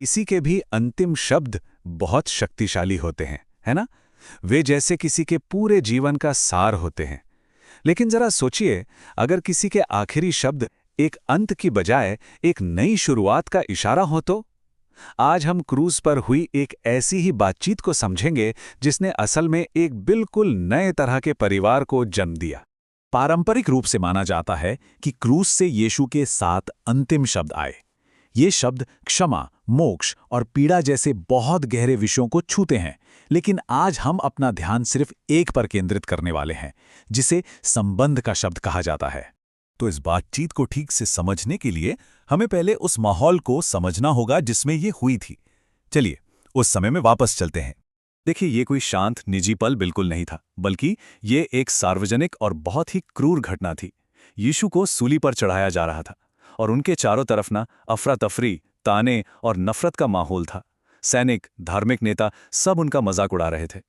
किसी के भी अंतिम शब्द बहुत शक्तिशाली होते हैं, है ना? वे जैसे किसी के पूरे जीवन का सार होते हैं। लेकिन जरा सोचिए, अगर किसी के आखिरी शब्द एक अंत की बजाय एक नई शुरुआत का इशारा हो तो? आज हम क्रूज पर हुई एक ऐसी ही बातचीत को समझेंगे जिसने असल में एक बिल्कुल नए तरह के परिवार को जन्म दिया। पारंपरिक रूप से माना जाता है कि क्रूस से यीशु के 7 अंतिम शब्द आए। ये शब्द क्षमा, मोक्ष और पीड़ा जैसे बहुत गहरे विषयों को छूते हैं, लेकिन आज हम अपना ध्यान सिर्फ एक पर केंद्रित करने वाले हैं, जिसे संबंध का शब्द कहा जाता है। तो इस बातचीत को ठीक से समझने के लिए हमें पहले उस माहौल को समझना होगा जिसमें ये हुई थी। चलिए उस समय में वापस चलते हैं। देखिए, ये कोई शांत निजी पल बिल्कुल नहीं था, बल्कि ये एक सार्वजनिक और बहुत ही क्रूर घटना थी। यीशु को सूली पर चढ़ाया जा रहा था और उनके चारों तरफ ना अफरा तफरी, ताने और नफरत का माहौल था। सैनिक, धार्मिक नेता सब उनका मजाक उड़ा रहे थे।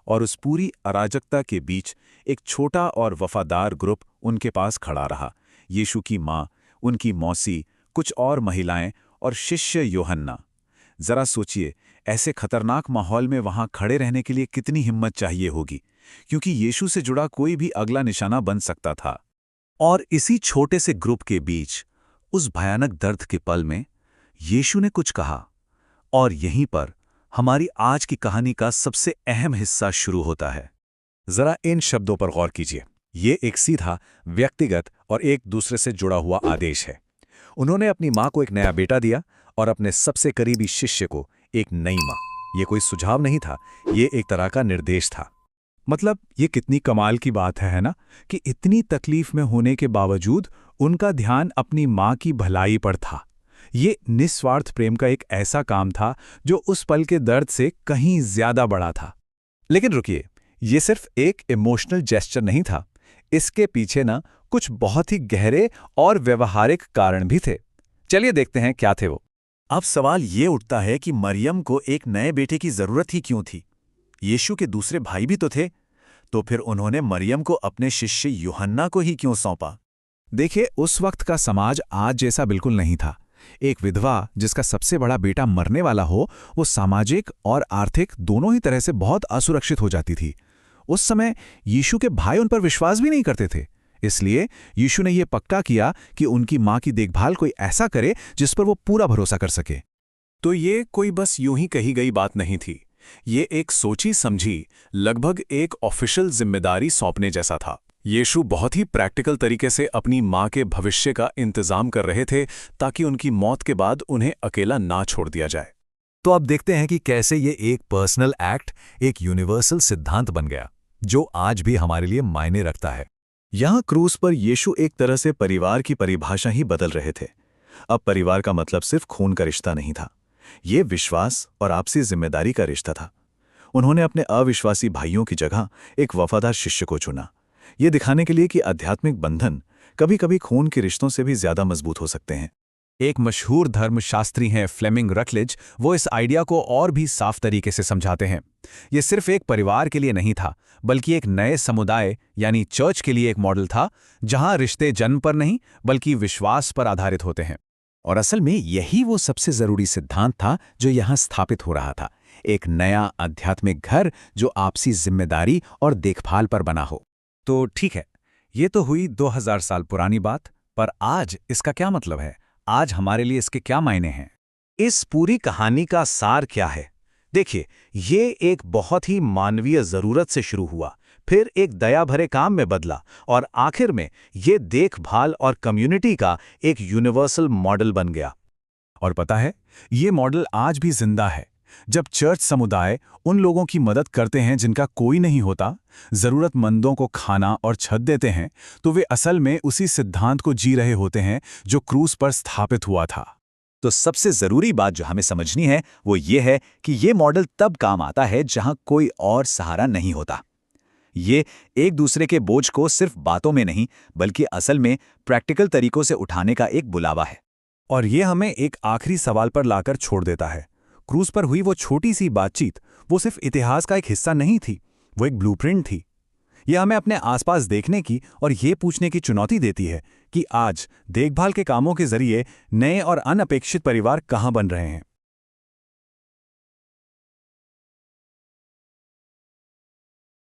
और उस पूरी अराजकता के बीच एक छोटा और वफादार ग्रुप उनके पास खड़ा रहा। यीशु की माँ, उनकी मौसी, कुछ और महिलाएं और शिष्य यूहन्ना। जरा सोचिए, ऐसे खतरनाक माहौल में वहां खड़े रहने के लिए कितनी हिम्मत चाहिए होगी, क्योंकि यीशु से जुड़ा कोई भी अगला निशाना बन सकता था। और इसी छोटे से ग्रुप के बीच, उस भयानक दर्द के पल में, यीशु ने कुछ कहा। और यहीं पर हमारी आज की कहानी का सबसे अहम हिस्सा शुरू होता है। जरा इन शब्दों पर गौर कीजिए। ये एक सीधा, व्यक्तिगत और एक दूसरे से जुड़ा हुआ आदेश है। उन्होंने अपनी माँ को एक नया बेटा दिया और अपने सबसे करीबी शिष्य को एक नई माँ। ये कोई सुझाव नहीं था, ये एक तरह का निर्देश था। मतलब ये कितनी कमाल की बात है ना, कि इतनी तकलीफ में होने के बावजूद उनका ध्यान अपनी माँ की भलाई पर था। ये निस्वार्थ प्रेम का एक ऐसा काम था जो उस पल के दर्द से कहीं ज्यादा बड़ा था। लेकिन रुकिए, ये सिर्फ एक इमोशनल जेस्चर नहीं था। इसके पीछे ना कुछ बहुत ही गहरे और व्यवहारिक कारण भी थे। चलिए देखते हैं क्या थे वो। अब सवाल ये उठता है कि मरियम को एक नए बेटे की जरूरत ही क्यों थी? यीशु के दूसरे भाई भी तो थे। तो फिर उन्होंने मरियम को अपने शिष्य यूहन्ना को ही क्यों सौंपा? देखिए, उस वक्त का समाज आज जैसा बिल्कुल नहीं था। एक विधवा जिसका सबसे बड़ा बेटा मरने वाला हो, वो सामाजिक और आर्थिक दोनों ही तरह से बहुत असुरक्षित हो जाती थी। उस समय यीशु के भाई उन पर विश्वास भी नहीं करते थे। इसलिए यीशु ने यह पक्का किया कि उनकी मां की देखभाल कोई ऐसा करे जिस पर वो पूरा भरोसा कर सके। तो ये कोई बस यूं ही कही गई बात नहीं थी। ये एक सोची समझी, लगभग एक ऑफिशियल जिम्मेदारी सौंपने जैसा था। यीशु बहुत ही प्रैक्टिकल तरीके से अपनी मां के भविष्य का इंतजाम कर रहे थे, ताकि उनकी मौत के बाद उन्हें अकेला ना छोड़ दिया जाए। तो अब देखते हैं कि कैसे ये एक पर्सनल एक्ट एक यूनिवर्सल सिद्धांत बन गया, जो आज भी हमारे लिए मायने रखता है। यहां क्रूस पर यीशु एक तरह से परिवार की परिभाषा ही बदल रहे थे। अब परिवार का मतलब सिर्फ खून का रिश्ता नहीं था, ये विश्वास और आपसी जिम्मेदारी का रिश्ता था। उन्होंने अपने अविश्वासी भाइयों की जगह एक वफादार शिष्य को चुना, ये दिखाने के लिए कि आध्यात्मिक बंधन कभी-कभी खून के रिश्तों से भी ज्यादा मजबूत हो सकते हैं। एक मशहूर धर्मशास्त्री हैं फ्लेमिंग रटलेज, वो इस आइडिया को और भी साफ तरीके से समझाते हैं। ये सिर्फ एक परिवार के लिए नहीं था, बल्कि एक नए समुदाय यानी चर्च के लिए एक मॉडल था, जहां रिश्ते जन्म पर नहीं बल्कि विश्वास पर आधारित होते हैं। और असल में यही वो सबसे जरूरी सिद्धांत था जो यहां स्थापित हो रहा था, एक नया आध्यात्मिक घर जो आपसी जिम्मेदारी और देखभाल पर बना हो। तो ठीक है, ये तो हुई 2000 साल पुरानी बात, पर आज इसका क्या मतलब है? आज हमारे लिए इसके क्या मायने हैं? इस पूरी कहानी का सार क्या है? देखिए, ये एक बहुत ही मानवीय जरूरत से शुरू हुआ, फिर एक दया भरे काम में बदला और आखिर में ये देखभाल और कम्युनिटी का एक यूनिवर्सल मॉडल बन गया। और पता है, ये मॉडल आज भी जिंदा है। जब चर्च समुदाय उन लोगों की मदद करते हैं जिनका कोई नहीं होता, जरूरतमंदों को खाना और छत देते हैं, तो वे असल में उसी सिद्धांत को जी रहे होते हैं जो क्रूस पर स्थापित हुआ था। तो सबसे जरूरी बात जो हमें समझनी है वो ये है कि ये मॉडल तब काम आता है जहां कोई और सहारा नहीं होता। ये एक दूसरे के बोझ को सिर्फ बातों में नहीं बल्कि असल में प्रैक्टिकल तरीकों से उठाने का एक बुलावा है। और ये हमें एक आखिरी सवाल पर लाकर छोड़ देता है। क्रूज पर हुई वो छोटी सी बातचीत वो सिर्फ इतिहास का एक हिस्सा नहीं थी, वो एक ब्लूप्रिंट थी। यह हमें अपने आसपास देखने की और ये पूछने की चुनौती देती है कि आज देखभाल के कामों के जरिए नए और अनअपेक्षित परिवार कहाँ बन रहे हैं।